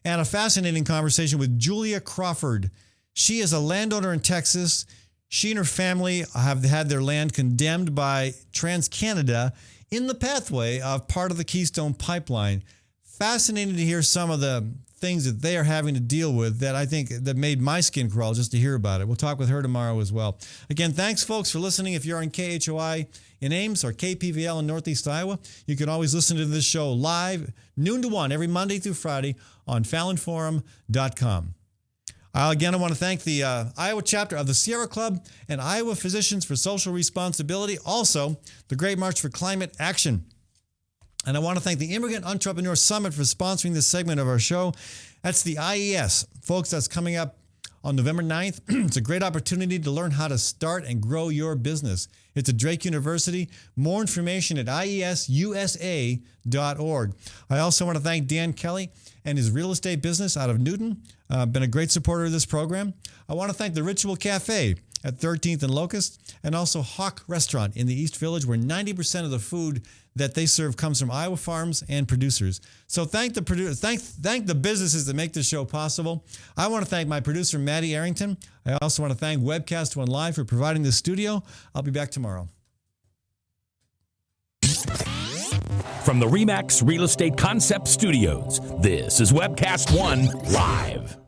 And a fascinating conversation with Julia Crawford. She is a landowner in Texas. She and her family have had their land condemned by TransCanada in the pathway of part of the Keystone Pipeline. Fascinating to hear some of the things that they are having to deal with that I think that made my skin crawl just to hear about it. We'll talk with her tomorrow as well. Again, thanks, folks, for listening. If you're on KHOI in Ames or KPVL in Northeast Iowa, you can always listen to this show live, noon to 1, every Monday through Friday on FallonForum.com. I want to thank the Iowa chapter of the Sierra Club and Iowa Physicians for Social Responsibility, also the Great March for Climate Action. And I want to thank the Immigrant Entrepreneur Summit for sponsoring this segment of our show. That's the IES. Folks, that's coming up on November 9th. It's a great opportunity to learn how to start and grow your business. It's at Drake University. More information at iesusa.org. I also want to thank Dan Kelly and his real estate business out of Newton. Been a great supporter of this program. I want to thank the Ritual Cafe at 13th and Locust, and also Hawk Restaurant in the East Village, where 90% of the food that they serve comes from Iowa farms and producers. So thank the businesses that make this show possible. I want to thank my producer, Maddie Arrington. I also want to thank Webcast One Live for providing the studio. I'll be back tomorrow. From the RE/MAX Real Estate Concept Studios, this is Webcast One Live.